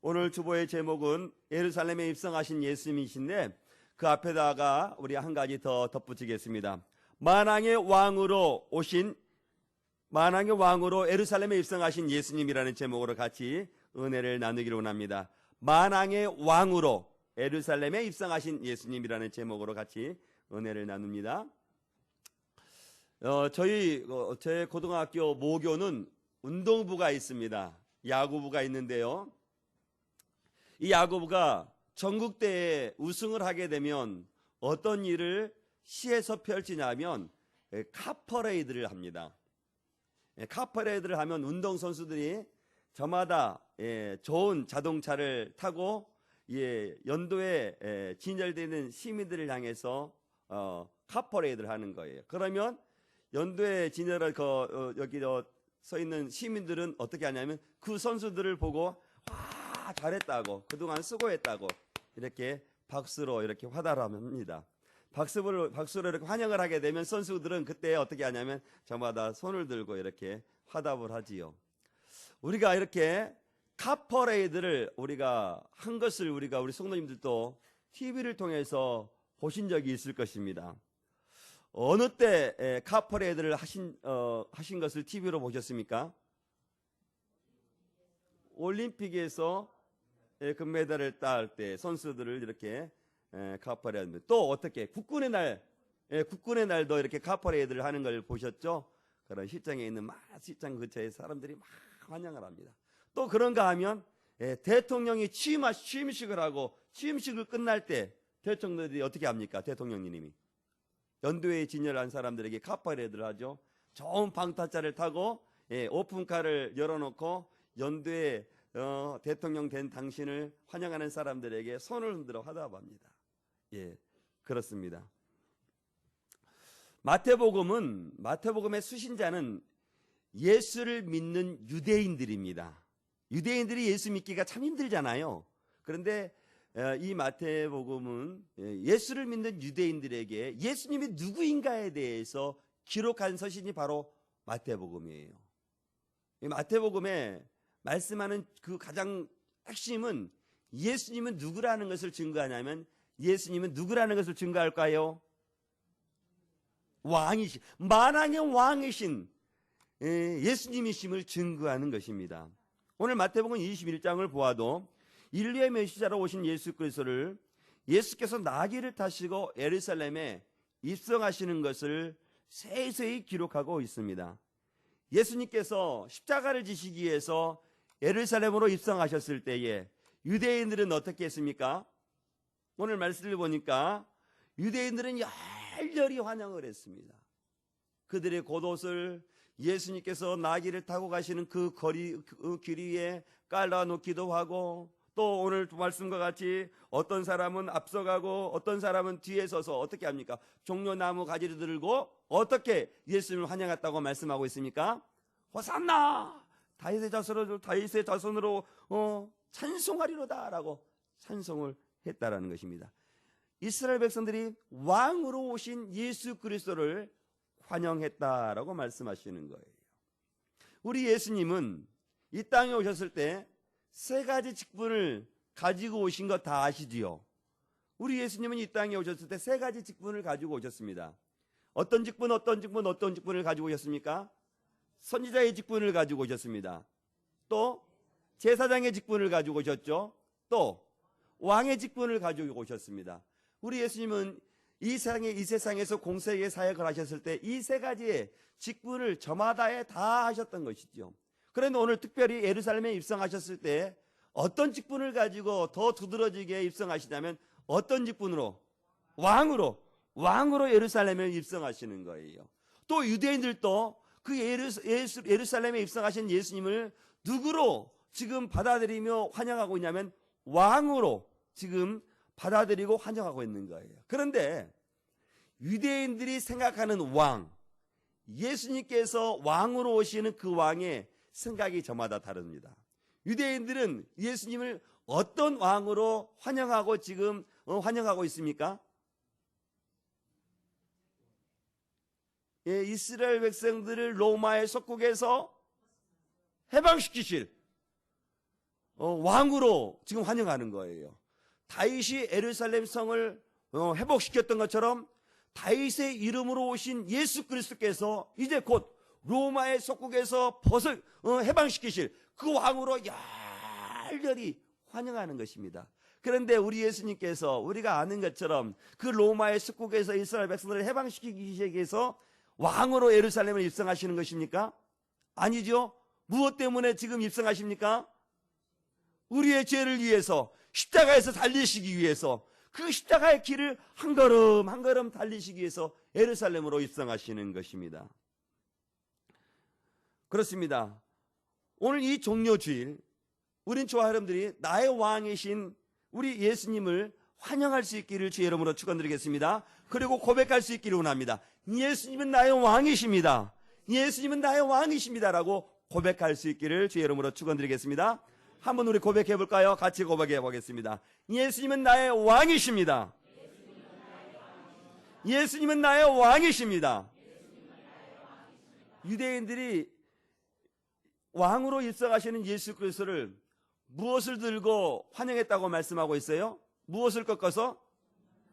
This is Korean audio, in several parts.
오늘 주보의 제목은 예루살렘에 입성하신 예수님이신데 그 앞에다가 우리 한 가지 더 덧붙이겠습니다. 만왕의 왕으로 예루살렘에 입성하신 예수님이라는 제목으로 같이 은혜를 나누기를 원합니다. 만왕의 왕으로 예루살렘에 입성하신 예수님이라는 제목으로 같이 은혜를 나눕니다. 제 고등학교 모교는 운동부가 있습니다. 야구부가 있는데요. 이 야구부가 전국대회에 우승을 하게 되면 어떤 일을 시에서 펼치냐면 카퍼레이드를 합니다. 카퍼레이드를 하면 운동선수들이 저마다 좋은 자동차를 타고 연도에 진열되는 시민들을 향해서 카퍼레이드를 하는 거예요. 그러면 연도에 진열을 여기 서 있는 시민들은 어떻게 하냐면 그 선수들을 보고 잘했다고, 그동안 수고했다고 이렇게 박수로 이렇게 화답을 합니다. 박수로 이렇게 환영을 하게 되면 선수들은 그때 어떻게 하냐면 저마다 손을 들고 이렇게 화답을 하지요. 우리가 이렇게 카퍼레이드를 우리가 한 것을 우리 성도님들도 TV를 통해서 보신 적이 있을 것입니다. 어느 때 카퍼레이드를 하신 것을 TV로 보셨습니까? 올림픽에서 금메달을 딸 때 선수들을 이렇게 카퍼레이드, 또 어떻게 국군의 날도 이렇게 카퍼레이드를 하는 걸 보셨죠? 그런 시장에 있는 시장 근처에 사람들이 막 환영을 합니다. 또 그런가 하면 대통령이 취임식을 하고 취임식을 끝날 때 대통령들이 어떻게 합니까? 대통령님이 연도에 진열한 사람들에게 카퍼레이드를 하죠. 좋은 방탄차를 타고 오픈카를 열어놓고 연도에 대통령 된 당신을 환영하는 사람들에게 손을 흔들어 화답합니다. 그렇습니다. 마태복음의 수신자는 예수를 믿는 유대인들입니다. 유대인들이 예수 믿기가 참 힘들잖아요. 그런데 이 마태복음은 예수를 믿는 유대인들에게 예수님이 누구인가에 대해서 기록한 서신이 바로 마태복음이에요. 이 마태복음에 말씀하는 그 가장 핵심은 예수님은 누구라는 것을 증거하냐면, 예수님은 누구라는 것을 증거할까요? 만왕의 왕이신 예수님이심을 증거하는 것입니다. 오늘 마태복음 21장을 보아도 인류의 메시아로 오신 예수 그리스도를 예수께서 나귀를 타시고 예루살렘에 입성하시는 것을 세세히 기록하고 있습니다. 예수님께서 십자가를 지시기 위해서 예루살렘으로 입성하셨을 때에 유대인들은 어떻게 했습니까? 오늘 말씀을 보니까 유대인들은 열렬히 환영을 했습니다. 그들의 겉옷을 예수님께서 나귀를 타고 가시는 그 길 위에 깔아놓기도 하고, 또 오늘 말씀과 같이 어떤 사람은 앞서가고 어떤 사람은 뒤에 서서 어떻게 합니까? 종려나무 가지를 들고 어떻게 예수님을 환영했다고 말씀하고 있습니까? 호산나! 다윗의 자손으로 찬송하리로다 라고 찬송을 했다라는 것입니다. 이스라엘 백성들이 왕으로 오신 예수 그리스도를 환영했다라고 말씀하시는 거예요. 우리 예수님은 이 땅에 오셨을 때 세 가지 직분을 가지고 오신 거 다 아시지요? 우리 예수님은 이 땅에 오셨을 때 세 가지 직분을 가지고 오셨습니다. 어떤 직분을 가지고 오셨습니까? 선지자의 직분을 가지고 오셨습니다. 또 제사장의 직분을 가지고 오셨죠. 또 왕의 직분을 가지고 오셨습니다. 우리 예수님은 이 세상에서 공생의 사역을 하셨을 때 이 세 가지의 직분을 저마다에 다 하셨던 것이죠. 그런데 오늘 특별히 예루살렘에 입성하셨을 때 어떤 직분을 가지고 더 두드러지게 입성하시냐면 어떤 직분으로? 왕으로 예루살렘에 입성하시는 거예요. 또 유대인들도 그 예루살렘에 입성하신 예수님을 누구로 지금 받아들이며 환영하고 있냐면 왕으로 지금 받아들이고 환영하고 있는 거예요. 그런데 유대인들이 생각하는 왕, 예수님께서 왕으로 오시는 그 왕의 생각이 저마다 다릅니다. 유대인들은 예수님을 어떤 왕으로 환영하고 지금 환영하고 있습니까? 이스라엘 백성들을 로마의 속국에서 해방시키실 왕으로 지금 환영하는 거예요. 다윗이 예루살렘 성을 회복시켰던 것처럼 다윗의 이름으로 오신 예수 그리스도께서 이제 곧 로마의 속국에서 해방시키실 그 왕으로 열렬히 환영하는 것입니다. 그런데 우리 예수님께서 우리가 아는 것처럼 그 로마의 속국에서 이스라엘 백성들을 해방시키기 위해서 왕으로 예루살렘을 입성하시는 것입니까? 아니죠. 무엇 때문에 지금 입성하십니까? 우리의 죄를 위해서, 십자가에서 달리시기 위해서, 그 십자가의 길을 한 걸음 한 걸음 달리시기 위해서 예루살렘으로 입성하시는 것입니다. 그렇습니다. 오늘 이 종료주일 우린 저와 여러분들이 나의 왕이신 우리 예수님을 환영할 수 있기를 주의 이름으로 축원드리겠습니다. 그리고 고백할 수 있기를 원합니다. 예수님은 나의 왕이십니다. 예수님은 나의 왕이십니다라고 고백할 수 있기를 주의 이름으로 축원드리겠습니다. 한번 우리 고백해 볼까요? 같이 고백해 보겠습니다. 예수님은 나의 왕이십니다. 예수님은 나의 왕이십니다. 유대인들이 왕으로 입성하시는 예수 그리스도를 무엇을 들고 환영했다고 말씀하고 있어요? 무엇을 꺾어서?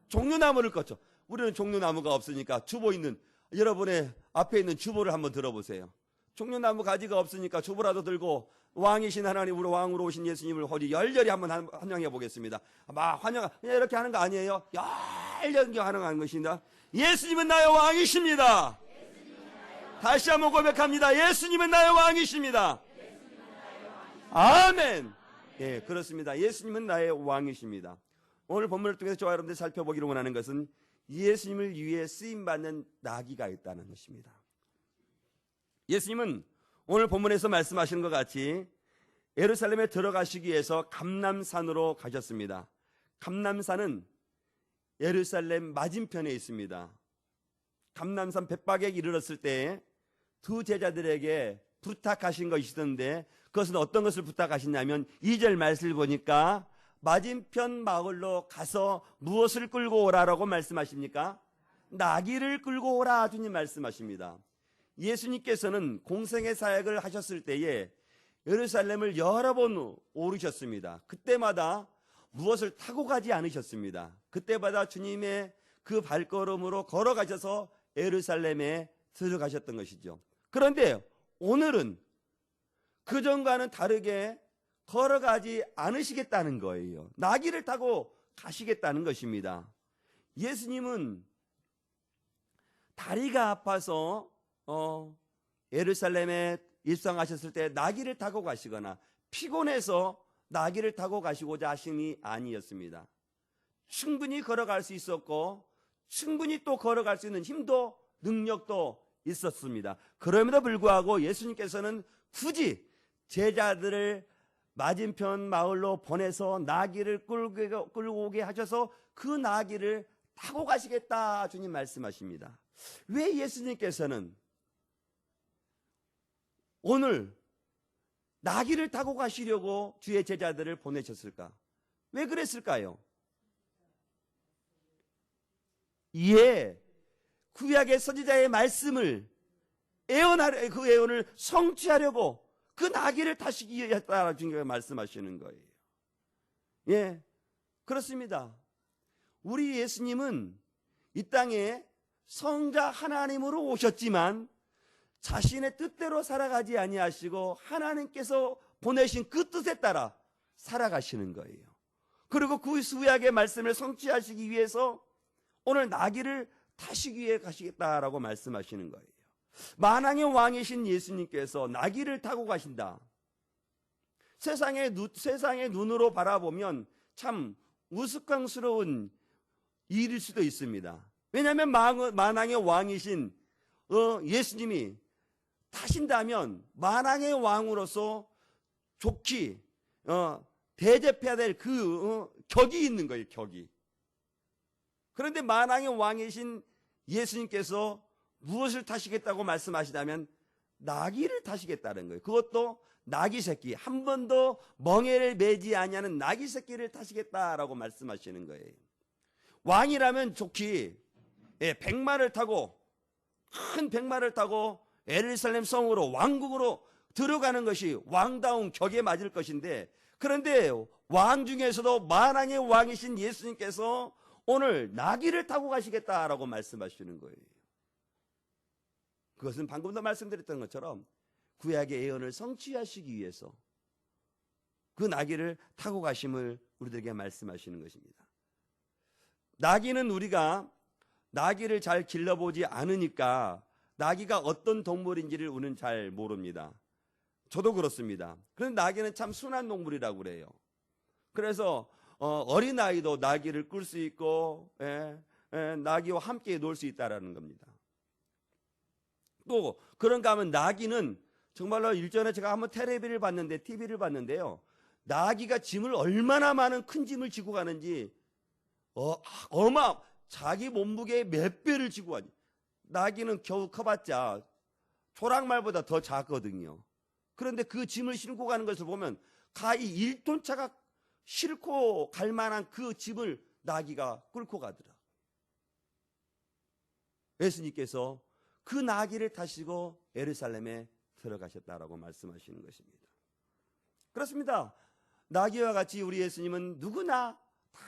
종려나무를 꺾죠. 우리는 종려나무가 없으니까 주보 있는 여러분의 앞에 있는 주보를 한번 들어보세요. 종려나무 가지가 없으니까 주보라도 들고 왕이신 하나님, 우리 왕으로 오신 예수님을 우리 열렬히 한번 환영해 보겠습니다. 막 그냥 이렇게 하는 거 아니에요. 열렬히 환영하는 것입니다. 예수님은 나의 왕이십니다. 다시 한번 고백합니다. 예수님은 나의 왕이십니다. 아멘. 예, 그렇습니다. 예수님은 나의 왕이십니다. 오늘 본문을 통해서 저와 여러분들 살펴보기를 원하는 것은 예수님을 위해 쓰임받는 나귀가 있다는 것입니다. 예수님은 오늘 본문에서 말씀하시는 것 같이 예루살렘에 들어가시기 위해서 감람산으로 가셨습니다. 감람산은 예루살렘 맞은편에 있습니다. 감람산 백박에 이르렀을 때 두 제자들에게 부탁하신 것이 있었는데 그것은 어떤 것을 부탁하셨냐면 2절 말씀을 보니까 맞은편 마을로 가서 무엇을 끌고 오라라고 말씀하십니까? 나귀를 끌고 오라 주님 말씀하십니다. 예수님께서는 공생의 사역을 하셨을 때에 예루살렘을 여러 번 오르셨습니다. 그때마다 무엇을 타고 가지 않으셨습니다. 그때마다 주님의 그 발걸음으로 걸어가셔서 예루살렘에 들어가셨던 것이죠. 그런데 오늘은 그전과는 다르게 걸어가지 않으시겠다는 거예요. 나귀를 타고 가시겠다는 것입니다. 예수님은 다리가 아파서 예루살렘에 입성하셨을 때 나귀를 타고 가시거나 피곤해서 나귀를 타고 가시고자 하심이 아니었습니다. 충분히 걸어갈 수 있었고 충분히 또 걸어갈 수 있는 힘도 능력도 있었습니다. 그럼에도 불구하고 예수님께서는 굳이 제자들을 맞은편 마을로 보내서 나귀를 끌고 오게 하셔서 그 나귀를 타고 가시겠다 주님 말씀하십니다. 왜 예수님께서는 오늘 나귀를 타고 가시려고 주의 제자들을 보내셨을까? 왜 그랬을까요? 예, 구약의 선지자의 말씀을 그 예언을 성취하려고 그 나귀를 타시기 위해서라고 주님께서 말씀하시는 거예요. 예, 그렇습니다. 우리 예수님은 이 땅에 성자 하나님으로 오셨지만 자신의 뜻대로 살아가지 아니하시고 하나님께서 보내신 그 뜻에 따라 살아가시는 거예요. 그리고 그 구약의 말씀을 성취하시기 위해서 오늘 나귀를 타시기 위해 가시겠다라고 말씀하시는 거예요. 만왕의 왕이신 예수님께서 나귀를 타고 가신다. 세상의 눈으로 바라보면 참 우스꽝스러운 일일 수도 있습니다. 왜냐하면 만왕의 왕이신 예수님이 타신다면 만왕의 왕으로서 좋게 대접해야 될 그 격이 있는 거예요. 격이. 그런데 만왕의 왕이신 예수님께서 무엇을 타시겠다고 말씀하시다면 나귀를 타시겠다는 거예요. 그것도 나귀 새끼, 한 번도 멍에를 매지 아니하는 나귀 새끼를 타시겠다라고 말씀하시는 거예요. 왕이라면 좋기 백마를 타고 큰 백마를 타고 예루살렘 성으로 왕국으로 들어가는 것이 왕다운 격에 맞을 것인데 그런데 왕 중에서도 만왕의 왕이신 예수님께서 오늘 나귀를 타고 가시겠다라고 말씀하시는 거예요. 그것은 방금도 말씀드렸던 것처럼 구약의 예언을 성취하시기 위해서 그 나귀를 타고 가심을 우리들에게 말씀하시는 것입니다. 나귀는 우리가 나귀를 잘 길러보지 않으니까 나귀가 어떤 동물인지를 우리는 잘 모릅니다. 저도 그렇습니다. 그런데 나귀는 참 순한 동물이라고 그래요. 그래서 어린아이도 나귀를 끌 수 있고 나귀와 함께 놀 수 있다는 겁니다. 또 그런가 하면 나귀는 정말로 일전에 제가 한번 TV를 봤는데요. 나귀가 짐을 얼마나 많은 큰 짐을 지고 가는지 자기 몸무게의 몇 배를 지고 가니 나귀는 겨우 커봤자 초락말보다 더 작거든요. 그런데 그 짐을 싣고 가는 것을 보면 가히 1톤 차가 싣고 갈 만한 그 짐을 나귀가 끌고 가더라. 예수님께서 그 나귀를 타시고 예루살렘에 들어가셨다라고 말씀하시는 것입니다. 그렇습니다. 나귀와 같이 우리 예수님은 누구나 다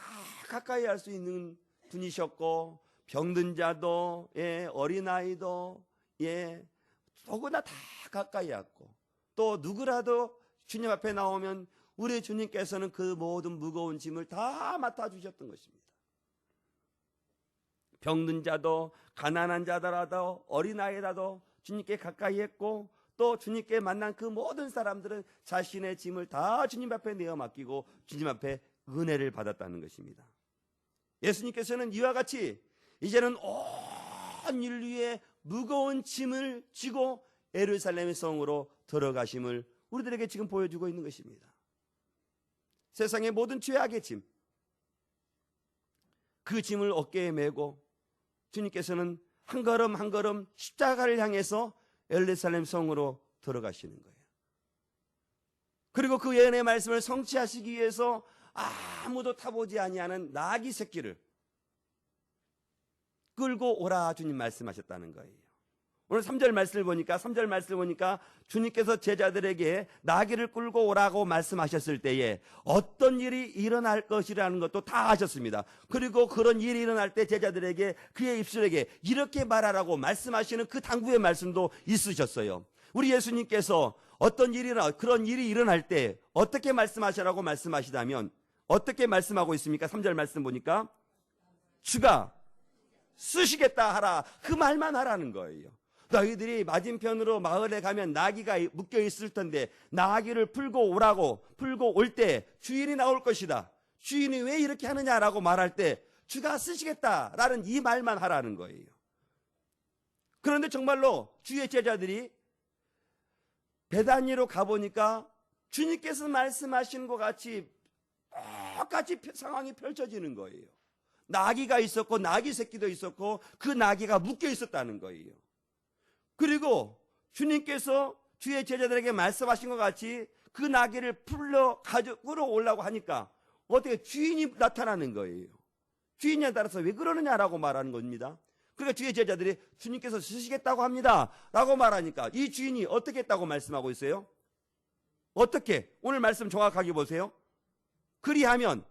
가까이 할 수 있는 분이셨고 병든 자도 어린아이도 누구나 다 가까이 왔고 또 누구라도 주님 앞에 나오면 우리 주님께서는 그 모든 무거운 짐을 다 맡아주셨던 것입니다. 병든 자도 가난한 자더라도 어린아이라도 주님께 가까이 했고 또 주님께 만난 그 모든 사람들은 자신의 짐을 다 주님 앞에 내어 맡기고 주님 앞에 은혜를 받았다는 것입니다. 예수님께서는 이와 같이 이제는 온 인류의 무거운 짐을 지고 예루살렘의 성으로 들어가심을 우리들에게 지금 보여주고 있는 것입니다. 세상의 모든 죄악의 짐, 그 짐을 어깨에 메고 주님께서는 한 걸음 한 걸음 십자가를 향해서 예루살렘 성으로 들어가시는 거예요. 그리고 그 예언의 말씀을 성취하시기 위해서 아무도 타보지 아니하는 나귀 새끼를 끌고 오라 주님 말씀하셨다는 거예요. 오늘 3절 말씀을 보니까 주님께서 제자들에게 나귀를 끌고 오라고 말씀하셨을 때에 어떤 일이 일어날 것이라는 것도 다 아셨습니다. 그리고 그런 일이 일어날 때 제자들에게 그의 입술에게 이렇게 말하라고 말씀하시는 그 당부의 말씀도 있으셨어요. 우리 예수님께서 그런 일이 일어날 때 어떻게 말씀하시라고 말씀하시다면 어떻게 말씀하고 있습니까? 3절 말씀 보니까 주가 쓰시겠다 하라, 그 말만 하라는 거예요. 너희들이 맞은편으로 마을에 가면 나귀가 묶여 있을 텐데 나귀를 풀고 올 때 주인이 나올 것이다. 주인이 왜 이렇게 하느냐라고 말할 때 주가 쓰시겠다라는 이 말만 하라는 거예요. 그런데 정말로 주의 제자들이 베다니로 가보니까 주님께서 말씀하신 것 같이 똑같이 상황이 펼쳐지는 거예요. 나귀가 있었고 나귀 새끼도 있었고 그 나귀가 묶여 있었다는 거예요. 그리고 주님께서 주의 제자들에게 말씀하신 것 같이 그 나귀를 끌어오려고 하니까 어떻게 주인이 나타나는 거예요. 주인에 따라서 왜 그러느냐라고 말하는 겁니다. 그러니까 주의 제자들이 주님께서 쓰시겠다고 합니다 라고 말하니까 이 주인이 어떻게 했다고 말씀하고 있어요? 어떻게? 오늘 말씀 정확하게 보세요. 그리하면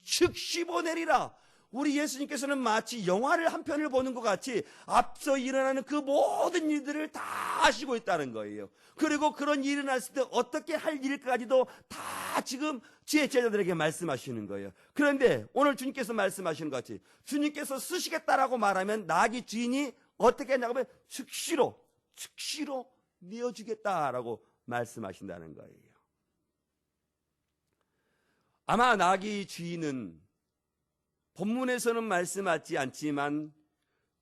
즉시 보내리라. 우리 예수님께서는 마치 영화를 한 편을 보는 것 같이 앞서 일어나는 그 모든 일들을 다 아시고 있다는 거예요. 그리고 그런 일이 일어났을 때 어떻게 할 일까지도 다 지금 주의 제자들에게 말씀하시는 거예요. 그런데 오늘 주님께서 말씀하시는 것 같이 주님께서 쓰시겠다라고 말하면 나귀 주인이 어떻게 했냐고 하면 즉시로 내어주겠다라고 말씀하신다는 거예요. 아마 나귀 주인은 본문에서는 말씀하지 않지만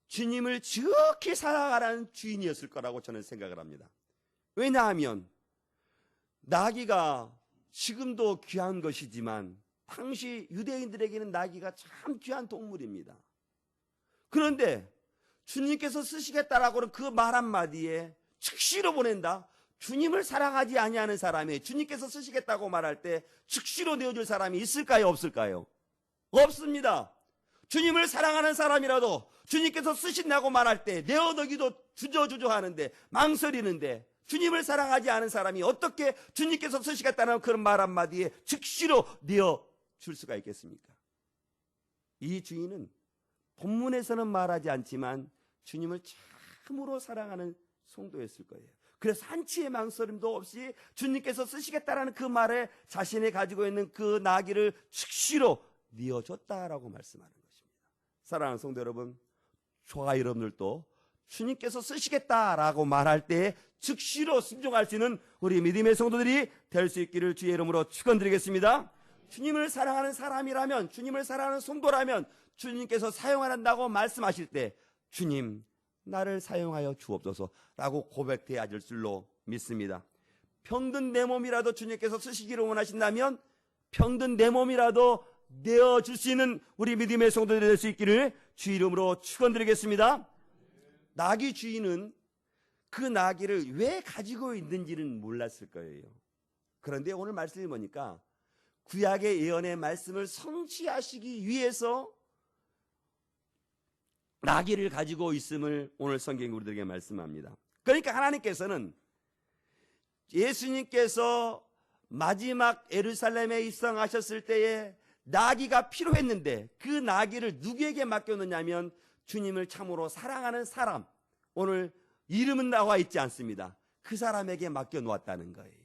주님을 지극히 사랑하는 주인이었을 거라고 저는 생각을 합니다. 왜냐하면 나귀가 지금도 귀한 것이지만 당시 유대인들에게는 나귀가 참 귀한 동물입니다. 그런데 주님께서 쓰시겠다라고 하는 그 말 한마디에 즉시로 보낸다. 주님을 사랑하지 아니하는 사람이 주님께서 쓰시겠다고 말할 때 즉시로 내어줄 사람이 있을까요? 없을까요? 없습니다. 주님을 사랑하는 사람이라도 주님께서 쓰신다고 말할 때 내어놓기도 주저주저 하는데 망설이는데 주님을 사랑하지 않은 사람이 어떻게 주님께서 쓰시겠다는 그런 말 한마디에 즉시로 내어줄 수가 있겠습니까? 이 주인은 본문에서는 말하지 않지만 주님을 참으로 사랑하는 성도였을 거예요. 그래서 한치의 망설임도 없이 주님께서 쓰시겠다라는 그 말에 자신이 가지고 있는 그 나귀를 즉시로 내어줬다라고 말씀하는 것입니다. 사랑하는 성도 여러분, 저와 여러분들도 주님께서 쓰시겠다라고 말할 때 즉시로 순종할 수 있는 우리 믿음의 성도들이 될 수 있기를 주의 이름으로 축원드리겠습니다. 주님을 사랑하는 사람이라면, 주님을 사랑하는 성도라면 주님께서 사용한다고 말씀하실 때 주님 나를 사용하여 주옵소서라고 고백해야 될 줄로 믿습니다. 병든 내 몸이라도 주님께서 쓰시기를 원하신다면 병든 내 몸이라도 내어줄 수 있는 우리 믿음의 성도들이 될 수 있기를 주 이름으로 축원드리겠습니다. 나귀 주인은 그 나귀를 왜 가지고 있는지는 몰랐을 거예요. 그런데 오늘 말씀을 보니까 구약의 예언의 말씀을 성취하시기 위해서 나귀를 가지고 있음을 오늘 성경이 우리들에게 말씀합니다. 그러니까 하나님께서는 예수님께서 마지막 예루살렘에 입성하셨을 때에 나귀가 필요했는데 그 나귀를 누구에게 맡겼느냐면 주님을 참으로 사랑하는 사람, 오늘 이름은 나와 있지 않습니다. 그 사람에게 맡겨놓았다는 거예요.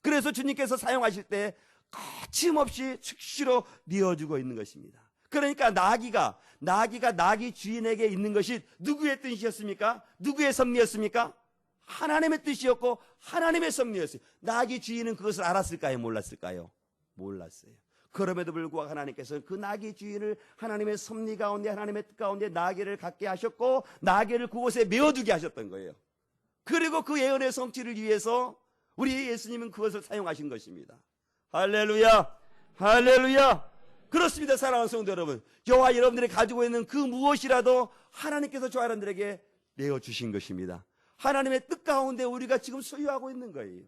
그래서 주님께서 사용하실 때 거침없이 즉시로 내어주고 있는 것입니다. 그러니까 나귀가 나귀 주인에게 있는 것이 누구의 뜻이었습니까? 누구의 섭리였습니까? 하나님의 뜻이었고 하나님의 섭리였어요. 나귀 주인은 그것을 알았을까요? 몰랐을까요? 몰랐어요. 그럼에도 불구하고 하나님께서는 그 나귀 주인을 하나님의 섭리 가운데, 하나님의 뜻 가운데 나귀를 갖게 하셨고 나귀를 그곳에 메어두게 하셨던 거예요. 그리고 그 예언의 성취를 위해서 우리 예수님은 그것을 사용하신 것입니다. 할렐루야, 할렐루야. 그렇습니다. 사랑하는 성도 여러분, 저와 여러분들이 가지고 있는 그 무엇이라도 하나님께서 저와 여러분들에게 내어주신 것입니다. 하나님의 뜻 가운데 우리가 지금 소유하고 있는 거예요.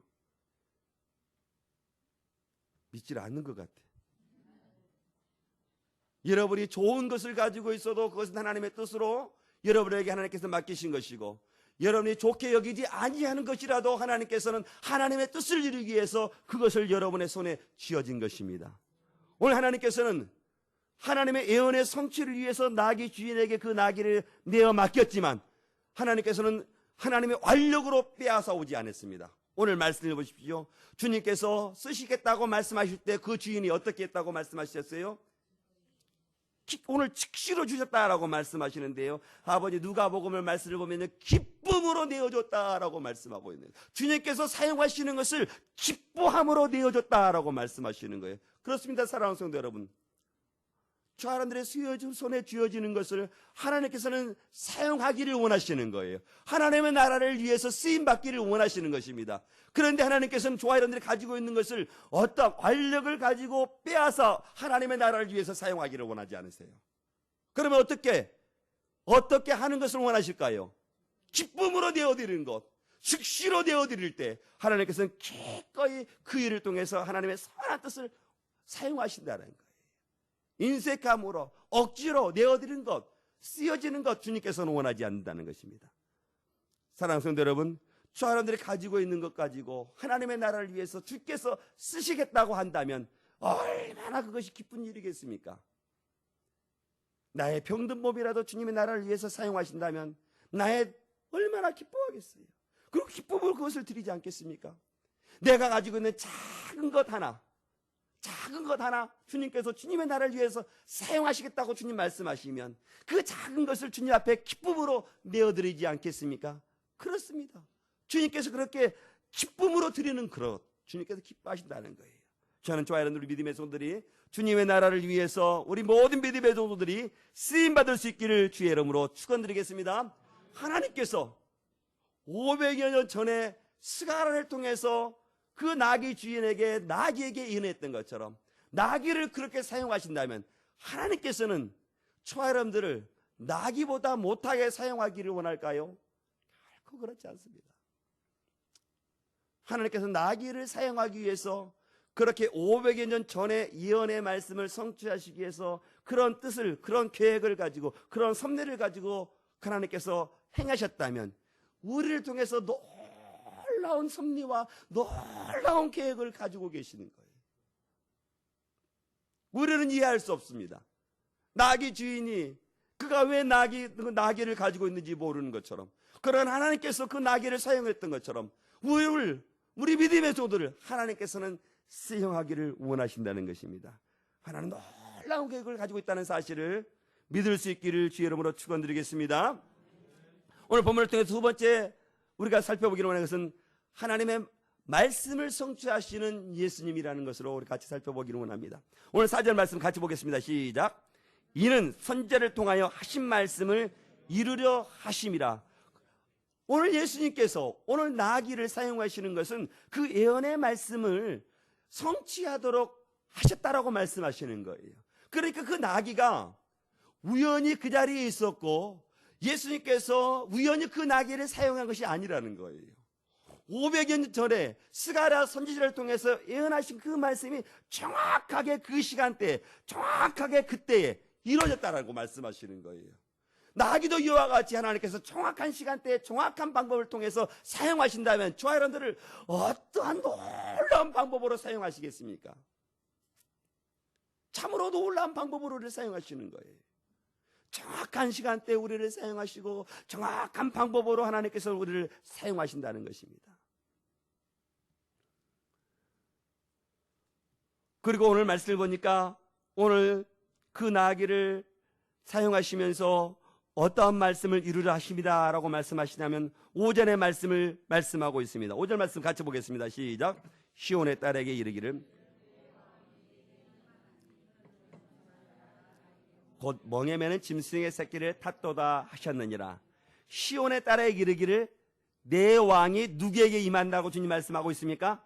믿질 않는 것 같아. 여러분이 좋은 것을 가지고 있어도 그것은 하나님의 뜻으로 여러분에게 하나님께서 맡기신 것이고, 여러분이 좋게 여기지 아니하는 것이라도 하나님께서는 하나님의 뜻을 이루기 위해서 그것을 여러분의 손에 쥐어진 것입니다. 오늘 하나님께서는 하나님의 예언의 성취를 위해서 나귀 주인에게 그 나귀를 내어 맡겼지만 하나님께서는 하나님의 완력으로 빼앗아 오지 않았습니다. 오늘 말씀을 보십시오. 주님께서 쓰시겠다고 말씀하실 때 그 주인이 어떻게 했다고 말씀하셨어요? 오늘 즉시로 주셨다라고 말씀하시는데요. 아버지 누가복음을 말씀을 보면 기쁨으로 내어줬다라고 말씀하고 있는 거예요. 주님께서 사용하시는 것을 기뻐함으로 내어줬다라고 말씀하시는 거예요. 그렇습니다. 사랑하는 성도 여러분, 저 사람들의 손에 쥐어지는 것을 하나님께서는 사용하기를 원하시는 거예요. 하나님의 나라를 위해서 쓰임받기를 원하시는 것입니다. 그런데 하나님께서는 저와 여러분들이 가지고 있는 것을 어떤 권력을 가지고 빼앗아 하나님의 나라를 위해서 사용하기를 원하지 않으세요. 그러면 어떻게 하는 것을 원하실까요? 기쁨으로 내어드리는 것, 즉시로 내어드릴 때 하나님께서는 기꺼이 그 일을 통해서 하나님의 선한 뜻을 사용하신다는 거예요. 인색함으로 억지로 내어드리는 것, 쓰여지는 것 주님께서는 원하지 않는다는 것입니다. 사랑하는 성도 여러분, 저 사람들이 가지고 있는 것 가지고 하나님의 나라를 위해서 주께서 쓰시겠다고 한다면 얼마나 그것이 기쁜 일이겠습니까? 나의 병든 몸이라도 주님의 나라를 위해서 사용하신다면 나의 얼마나 기뻐하겠어요. 그리고 기쁨으로 그것을 드리지 않겠습니까? 내가 가지고 있는 작은 것 하나 주님께서 주님의 나라를 위해서 사용하시겠다고 주님 말씀하시면 그 작은 것을 주님 앞에 기쁨으로 내어드리지 않겠습니까? 그렇습니다. 주님께서 그렇게 기쁨으로 드리는 그릇, 주님께서 기뻐하신다는 거예요. 저는 저와 여러분 믿음의 성도들이 주님의 나라를 위해서 우리 모든 믿음의 성도들이 쓰임받을 수 있기를 주의 이름으로 축원드리겠습니다. 하나님께서 500여 년 전에 스가랴를 통해서 그 나귀 주인에게 나귀에게 예언했던 것처럼 나귀를 그렇게 사용하신다면 하나님께서는 저와 여러분들을 나귀보다 못하게 사용하기를 원할까요? 결코 그렇지 않습니다. 하나님께서 나귀를 사용하기 위해서 그렇게 500여 년 전에 예언의 말씀을 성취하시기 위해서 그런 뜻을, 그런 계획을 가지고 그런 섭리를 가지고 하나님께서 행하셨다면 우리를 통해서 놀라운 섭리와 놀라운 계획을 가지고 계시는 거예요. 우리는 이해할 수 없습니다. 나귀 주인이 그가 왜 나귀를 가지고 있는지 모르는 것처럼, 그러나 하나님께서 그 나귀를 사용했던 것처럼 우리 믿음의 소들을 하나님께서는 사용하기를 원하신다는 것입니다. 하나님은 놀라운 계획을 가지고 있다는 사실을 믿을 수 있기를 주의 이름으로 축원드리겠습니다. 오늘 본문을 통해서 두 번째 우리가 살펴보기로 하는 것은 하나님의 말씀을 성취하시는 예수님이라는 것으로 우리 같이 살펴보기를 원합니다. 오늘 4절 말씀 같이 보겠습니다. 시작. 이는 선지자를 통하여 하신 말씀을 이루려 하심이라. 오늘 예수님께서 오늘 나귀를 사용하시는 것은 그 예언의 말씀을 성취하도록 하셨다라고 말씀하시는 거예요. 그러니까 그 나귀가 우연히 그 자리에 있었고 예수님께서 우연히 그 나귀를 사용한 것이 아니라는 거예요. 500여 년 전에 스가랴 선지자를 통해서 예언하신 그 말씀이 정확하게 그 시간대에, 정확하게 그때에 이루어졌다라고 말씀하시는 거예요. 나귀도 이와 같이 하나님께서 정확한 시간대에 정확한 방법을 통해서 사용하신다면 저와 여러분들을 어떠한 놀라운 방법으로 사용하시겠습니까? 참으로 놀라운 방법으로 우리를 사용하시는 거예요. 정확한 시간대에 우리를 사용하시고 정확한 방법으로 하나님께서 우리를 사용하신다는 것입니다. 그리고 오늘 말씀을 보니까 오늘 그 나귀를 사용하시면서 어떠한 말씀을 이루려 하십니다 라고 말씀하시냐면 5절의 말씀을 말씀하고 있습니다. 5절 말씀 같이 보겠습니다. 시작. 시온의 딸에게 이르기를 곧 멍에 매는 짐승의 새끼를 탔도다 하셨느니라. 시온의 딸에게 이르기를 내 왕이 누구에게 임한다고 주님 말씀하고 있습니까?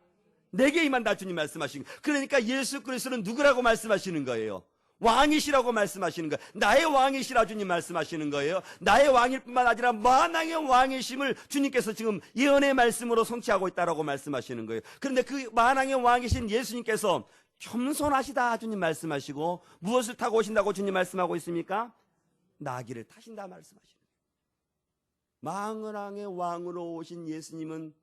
내게 임한다 주님 말씀하시는 거예요. 그러니까 예수 그리스도는 누구라고 말씀하시는 거예요? 왕이시라고 말씀하시는 거예요. 나의 왕이시라 주님 말씀하시는 거예요. 나의 왕일 뿐만 아니라 만왕의 왕이심을 주님께서 지금 예언의 말씀으로 성취하고 있다라고 말씀하시는 거예요. 그런데 그 만왕의 왕이신 예수님께서 겸손하시다 주님 말씀하시고 무엇을 타고 오신다고 주님 말씀하고 있습니까? 나귀를 타신다 말씀하시는 거예요. 만왕의 왕으로 오신 예수님은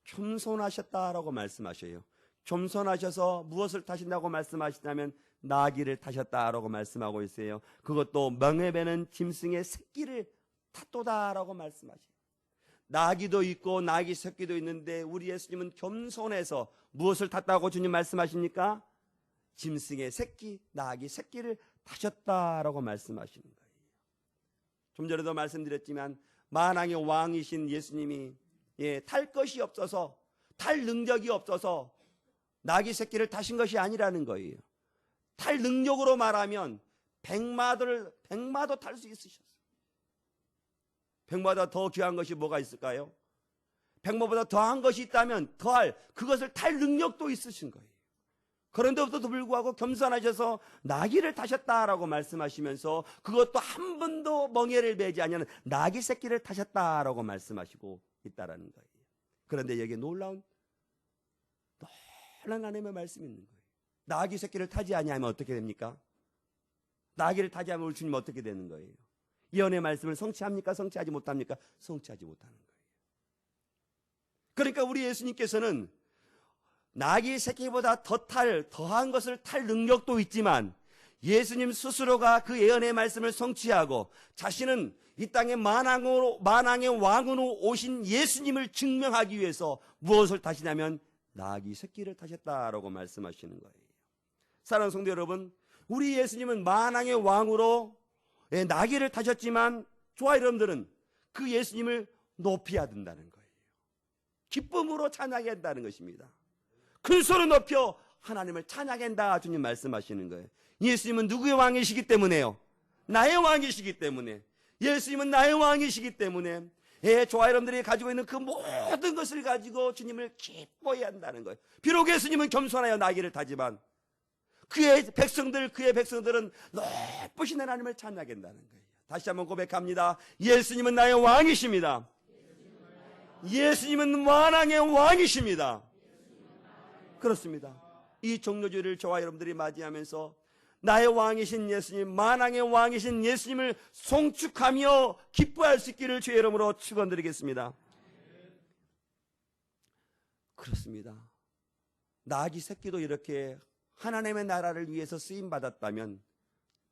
겸손하셨다라고 말씀하셔요. 겸손하셔서 무엇을 타신다고 말씀하시냐면 나귀를 타셨다라고 말씀하고 있어요. 그것도 멍에 매는 짐승의 새끼를 탔도다라고 말씀하셔요. 나귀도 있고 나귀 새끼도 있는데 우리 예수님은 겸손해서 무엇을 탔다고 주님 말씀하십니까? 짐승의 새끼, 나귀 새끼를 타셨다라고 말씀하시는 거예요. 좀 전에도 말씀드렸지만 만왕의 왕이신 예수님이 탈 것이 없어서, 탈 능력이 없어서 나귀 새끼를 타신 것이 아니라는 거예요. 탈 능력으로 말하면 백마도 탈 수 있으셨어요. 백마보다 더 귀한 것이 뭐가 있을까요? 백마보다 더한 것이 있다면 그것을 탈 능력도 있으신 거예요. 그런데도 불구하고 겸손하셔서 나귀를 타셨다라고 말씀하시면서 그것도 한 번도 멍에를 매지 아니하는 나귀 새끼를 타셨다라고 말씀하시고 있다라는 거예요. 그런데 여기에 놀라운 하나님의 말씀이 있는 거예요. 나귀 새끼를 타지 아니하면 어떻게 됩니까? 나귀를 타지 않으면 우리 주님 어떻게 되는 거예요? 예언의 말씀을 성취합니까? 성취하지 못합니까? 성취하지 못하는 거예요. 그러니까 우리 예수님께서는 나귀 새끼보다 더한 것을 탈 능력도 있지만 예수님 스스로가 그 예언의 말씀을 성취하고 자신은 이 땅에 만왕의 왕으로 오신 예수님을 증명하기 위해서 무엇을 타시냐면 나귀 새끼를 타셨다라고 말씀하시는 거예요. 사랑하는 성도 여러분, 우리 예수님은 만왕의 왕으로 나귀를 타셨지만 저와 여러분들은 그 예수님을 높여야 된다는 거예요. 기쁨으로 찬양해야 한다는 것입니다. 큰 소리 높여 하나님을 찬양한다 주님 말씀하시는 거예요. 예수님은 누구의 왕이시기 때문에요? 나의 왕이시기 때문에. 예수님은 나의 왕이시기 때문에 저와 여러분들이 가지고 있는 그 모든 것을 가지고 주님을 기뻐해야 한다는 거예요. 비록 예수님은 겸손하여 나귀를 타지만 그의 백성들은 높으신 하나님을 찬양한다는 거예요. 다시 한번 고백합니다. 예수님은 나의 왕이십니다. 예수님은 만왕의 왕이십니다. 그렇습니다. 이 종료주의를 저와 여러분들이 맞이하면서 나의 왕이신 예수님, 만왕의 왕이신 예수님을 송축하며 기뻐할 수 있기를 주의 이름으로 축원드리겠습니다. 그렇습니다. 나귀 새끼도 이렇게 하나님의 나라를 위해서 쓰임받았다면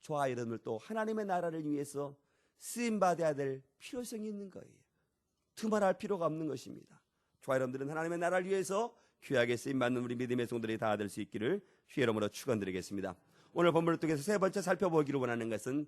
저와 여러분들도 하나님의 나라를 위해서 쓰임받아야 될 필요성이 있는 거예요. 두말할 필요가 없는 것입니다. 저와 여러분들은 하나님의 나라를 위해서 귀하게 쓰임받는 우리 믿음의 성도들이 다 될 수 있기를 주의 이름으로 축원드리겠습니다. 오늘 본문을 통해서 세 번째 살펴보기를 원하는 것은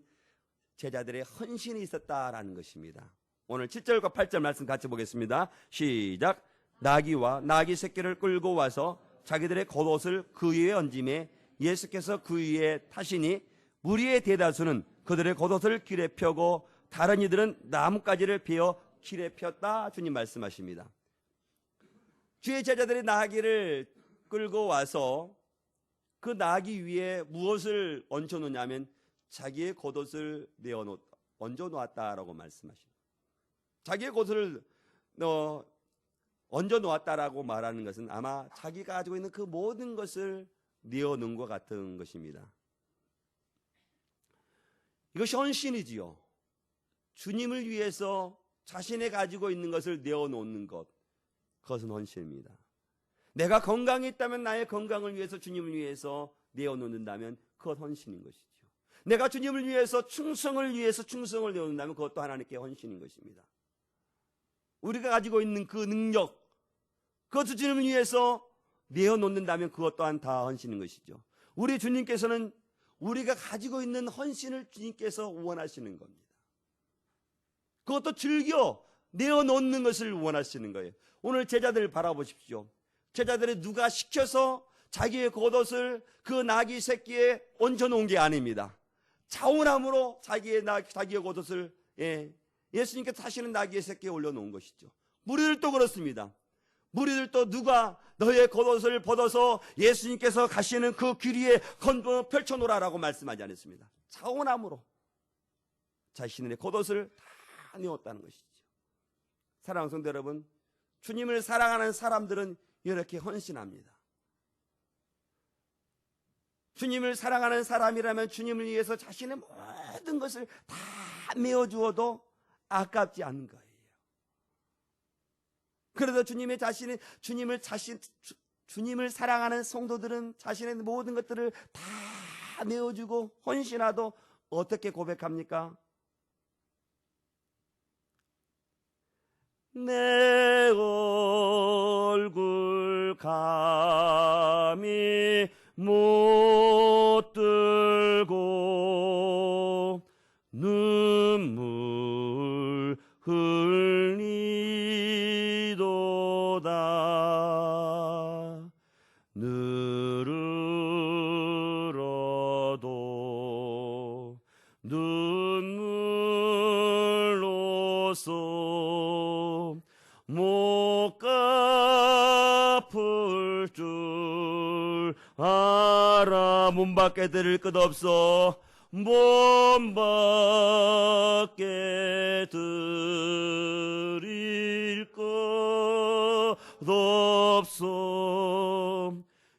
제자들의 헌신이 있었다라는 것입니다. 오늘 7절과 8절 말씀 같이 보겠습니다. 시작. 나귀와 나귀 새끼를 끌고 와서 자기들의 겉옷을 그 위에 얹음에 예수께서 그 위에 타시니 무리의 대다수는 그들의 겉옷을 길에 펴고 다른 이들은 나뭇가지를 베어 길에 폈다. 주님 말씀하십니다. 주의 제자들이 나귀를 끌고 와서 그 나귀 위에 무엇을 얹혀놓냐면 자기의 겉옷을 얹어놓았다라고 말씀하십니다. 자기의 겉옷을 얹어놓았다라고 말하는 것은 아마 자기가 가지고 있는 그 모든 것을 내어놓은 것 같은 것입니다. 이것이 헌신이지요. 주님을 위해서 자신이 가지고 있는 것을 내어놓는 것, 그것은 헌신입니다. 내가 건강이 있다면 나의 건강을 위해서 주님을 위해서 내어놓는다면 그것 헌신인 것이죠. 내가 주님을 위해서 충성을 내어놓는다면 그것도 하나님께 헌신인 것입니다. 우리가 가지고 있는 그 능력, 그것을 주님을 위해서 내어놓는다면 그것 또한 다 헌신인 것이죠. 우리 주님께서는 우리가 가지고 있는 헌신을 주님께서 원하시는 겁니다. 그것도 즐겨 내어놓는 것을 원하시는 거예요. 오늘 제자들을 바라보십시오. 제자들이 누가 시켜서 자기의 겉옷을 그 나귀 새끼에 얹어놓은 게 아닙니다. 자원함으로 자기의 겉옷을 예수님께서 타시는 나귀의 새끼에 올려놓은 것이죠. 무리들도 그렇습니다. 무리들도 누가 너의 겉옷을 벗어서 예수님께서 가시는 그 길 위에 펼쳐놓으라라고 말씀하지 않았습니다. 자원함으로 자신의 겉옷을 다 내었다는 것이죠. 사랑하는 성도 여러분, 주님을 사랑하는 사람들은 이렇게 헌신합니다. 주님을 사랑하는 사람이라면 주님을 위해서 자신의 모든 것을 다 메어주어도 아깝지 않은 거예요. 그래서 주님을 사랑하는 성도들은 자신의 모든 것들을 다 내어주고 헌신하도 어떻게 고백합니까? 내 얼굴 감히 못 들고 눈물 흘리도다. 늘으러도 눈물로써 못 갚을 줄 알아. 문 밖에 들을 것 없어. 문 밖에 드릴 것 없어.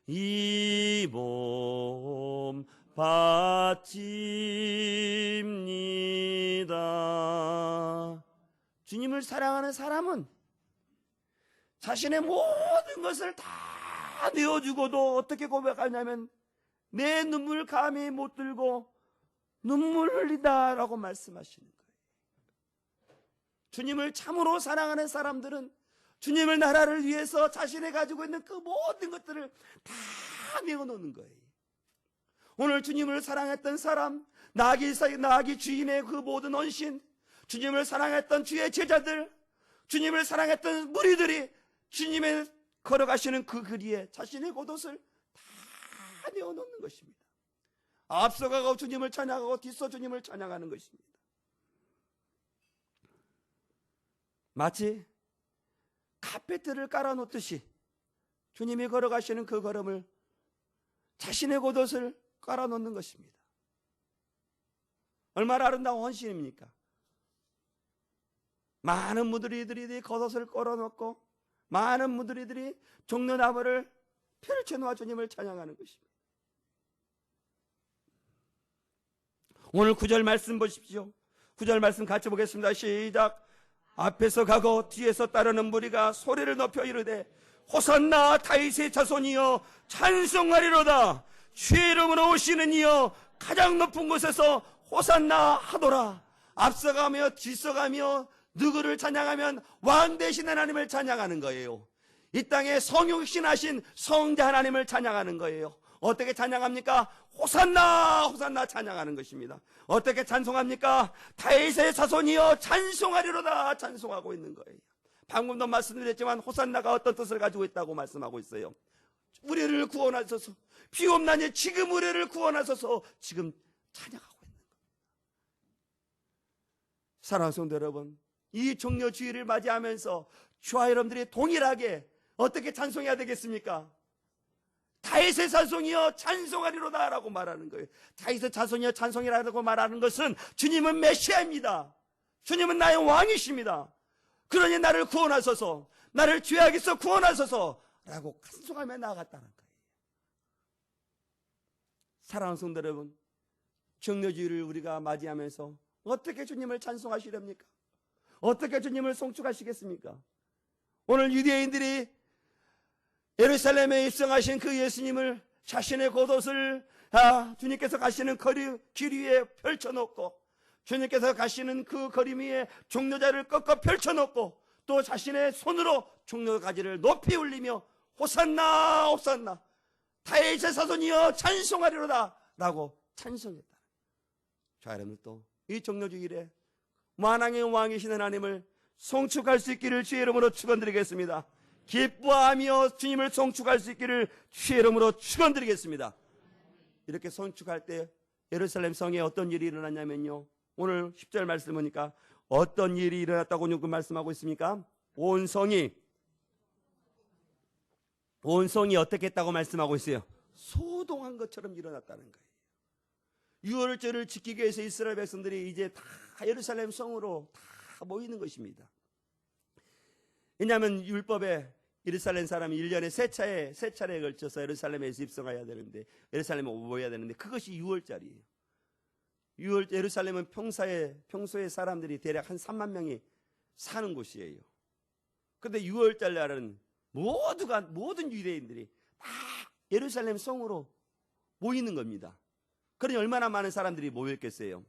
이 몸 바칩니다. 주님을 사랑하는 사람은 자신의 모든 것을 다 내어주고도 어떻게 고백하냐면 내 눈물 감히 못 들고 눈물 흘리다라고 말씀하시는 거예요. 주님을 참으로 사랑하는 사람들은 주님의 나라를 위해서 자신이 가지고 있는 그 모든 것들을 다 내어놓는 거예요. 오늘 주님을 사랑했던 사람, 나귀 주인의 그 모든 헌신, 주님을 사랑했던 주의 제자들, 주님을 사랑했던 무리들이 주님의 걸어가시는 그 거리에 자신의 겉옷을 다 내어놓는 것입니다. 앞서가고 주님을 찬양하고 뒤서 주님을 찬양하는 것입니다. 마치 카페트를 깔아놓듯이 주님이 걸어가시는 그 걸음을 자신의 겉옷을 깔아놓는 것입니다. 얼마나 아름다운 헌신입니까? 많은 무리들이 겉옷을 걸어놓고 많은 무리들이 종려나무를 펼쳐놓아 주님을 찬양하는 것입니다. 오늘 9절 말씀 보십시오. 9절 말씀 같이 보겠습니다. 시작. 앞에서 가고 뒤에서 따르는 무리가 소리를 높여 이르되 호산나 다윗의 자손이여 찬송하리로다. 주의 이름으로 오시는 이여 가장 높은 곳에서 호산나 하도라. 앞서가며 뒤서가며 누구를 찬양하면 왕 되신 하나님을 찬양하는 거예요. 이 땅에 성육신하신 성자 하나님을 찬양하는 거예요. 어떻게 찬양합니까? 호산나 호산나 찬양하는 것입니다. 어떻게 찬송합니까? 다윗의 자손이여 찬송하리로다 찬송하고 있는 거예요. 방금도 말씀드렸지만 호산나가 어떤 뜻을 가지고 있다고 말씀하고 있어요. 우리를 구원하소서, 비옵나니 지금 우리를 구원하소서, 지금 찬양하고 있는 거예요. 사랑하는 성도 여러분, 이 종려주의를 맞이하면서 저와 여러분들이 동일하게 어떻게 찬송해야 되겠습니까? 다윗의 자손이여 찬송하리로다 라고 말하는 거예요. 다윗의 자손이여 찬송이라고 말하는 것은 주님은 메시아입니다. 주님은 나의 왕이십니다. 그러니 나를 구원하소서, 나를 죄악에서 구원하소서 라고 찬송하며 나아갔다는 거예요. 사랑하는 성도 여러분, 정려주의를 우리가 맞이하면서 어떻게 주님을 찬송하시렵니까? 어떻게 주님을 송축하시겠습니까? 오늘 유대인들이 예루살렘에 입성하신 그 예수님을 자신의 겉옷을 주님께서 가시는 길 위에 펼쳐놓고, 주님께서 가시는 그 거리 위에 종려자를 꺾어 펼쳐놓고, 또 자신의 손으로 종려가지를 높이 올리며 호산나 호산나 다윗의 자손이여 찬송하리로다 라고 찬송했다. 자, 여러분, 또 이 종려주일에 만왕의 왕이신 하나님을 송축할 수 있기를 주의 이름으로 축원드리겠습니다. 기뻐하며 주님을 송축할 수 있기를 주의 이름으로 축원드리겠습니다. 이렇게 송축할 때 예루살렘 성에 어떤 일이 일어났냐면요, 오늘 10절 말씀 보니까 어떤 일이 일어났다고 누구 말씀하고 있습니까? 온 성이 어떻게 했다고 말씀하고 있어요? 소동한 것처럼 일어났다는 거예요. 유월절을 지키기 위해서 이스라엘 백성들이 이제 다 예루살렘 성으로 다 모이는 것입니다. 왜냐하면 율법에 예루살렘 사람이 1년에 세 차례에 걸쳐서 예루살렘에서 입성해야 되는데, 예루살렘에 모여야 되는데, 그것이 유월절이에요. 예루살렘은 평소에 사람들이 대략 한 3만 명이 사는 곳이에요. 그런데 유월절 날은 모든 유대인들이 다 예루살렘 성으로 모이는 겁니다. 그러니 얼마나 많은 사람들이 모였겠어요.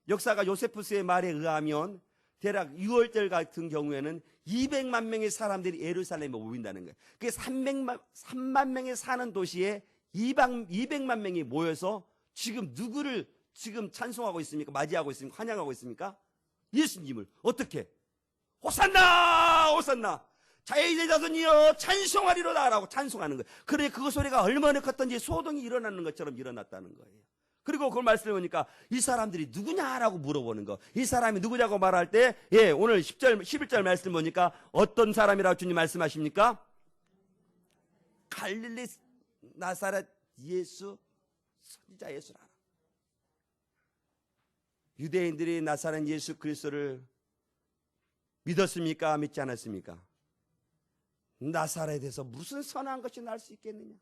역사가 요세푸스의 말에 의하면 대략 6월절 같은 경우에는 200만 명의 사람들이 예루살렘에 모인다는 거예요. 그게 3만 명이 사는 도시에 200만 명이 모여서 지금 누구를 지금 찬송하고 있습니까? 맞이하고 있습니까? 환영하고 있습니까? 예수님을. 어떻게? 호산나 호산나 다윗의 자손이여 찬송하리로다 라고 찬송하는 거예요. 그러니 그 소리가 얼마나 컸던지 소동이 일어나는 것처럼 일어났다는 거예요. 그리고 그걸 말씀해 보니까 이 사람들이 누구냐라고 물어보는 거. 이 사람이 누구냐고 말할 때, 오늘 11절 말씀 보니까 어떤 사람이라고 주님 말씀하십니까? 갈릴리 나사렛 예수, 선지자 예수라. 유대인들이 나사렛 예수 그리스도를 믿었습니까? 믿지 않았습니까? 나사렛에서 무슨 선한 것이 날 수 있겠느냐?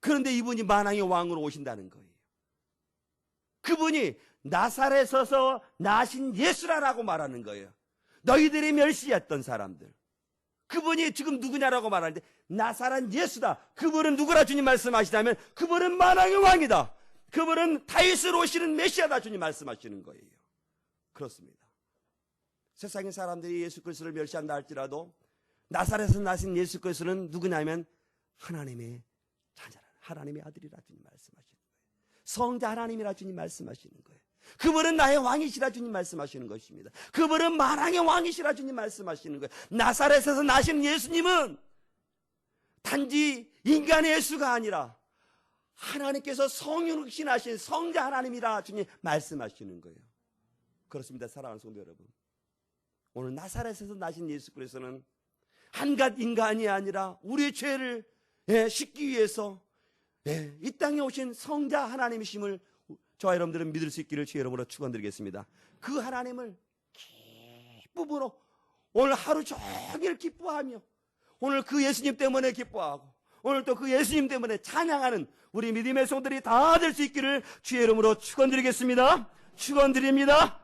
그런데 이분이 만왕의 왕으로 오신다는 거예요. 그분이 나사렛에서 나신 예수라라고 말하는 거예요. 너희들이 멸시했던 사람들. 그분이 지금 누구냐라고 말하는데 나사렛 예수다. 그분은 누구라 주님 말씀하시다면 그분은 만왕의 왕이다. 그분은 다윗으로 오시는 메시아다 주님 말씀하시는 거예요. 그렇습니다. 세상의 사람들이 예수 그리스도를 멸시한다 할지라도 나사렛에서 나신 예수 그리스도는 누구냐면 하나님의 자녀라. 하나님의 아들이라 주님 말씀하시는 거예요. 성자 하나님이라 주님 말씀하시는 거예요. 그분은 나의 왕이시라 주님 말씀하시는 것입니다. 그분은 만왕의 왕이시라 주님 말씀하시는 거예요. 나사렛에서 나신 예수님은 단지 인간의 예수가 아니라 하나님께서 성육신하신 성자 하나님이라 주님 말씀하시는 거예요. 그렇습니다. 사랑하는 성도 여러분, 오늘 나사렛에서 나신 예수 그리스도는 한갓 인간이 아니라 우리의 죄를 씻기 위해서 이 땅에 오신 성자 하나님이심을 저와 여러분들은 믿을 수 있기를 주의 이름으로 축원드리겠습니다. 그 하나님을 기쁨으로 오늘 하루 종일 기뻐하며 오늘 그 예수님 때문에 기뻐하고 오늘 또 그 예수님 때문에 찬양하는 우리 믿음의 성들이 다 될 수 있기를 주의 이름으로 축원드리겠습니다. 축원드립니다.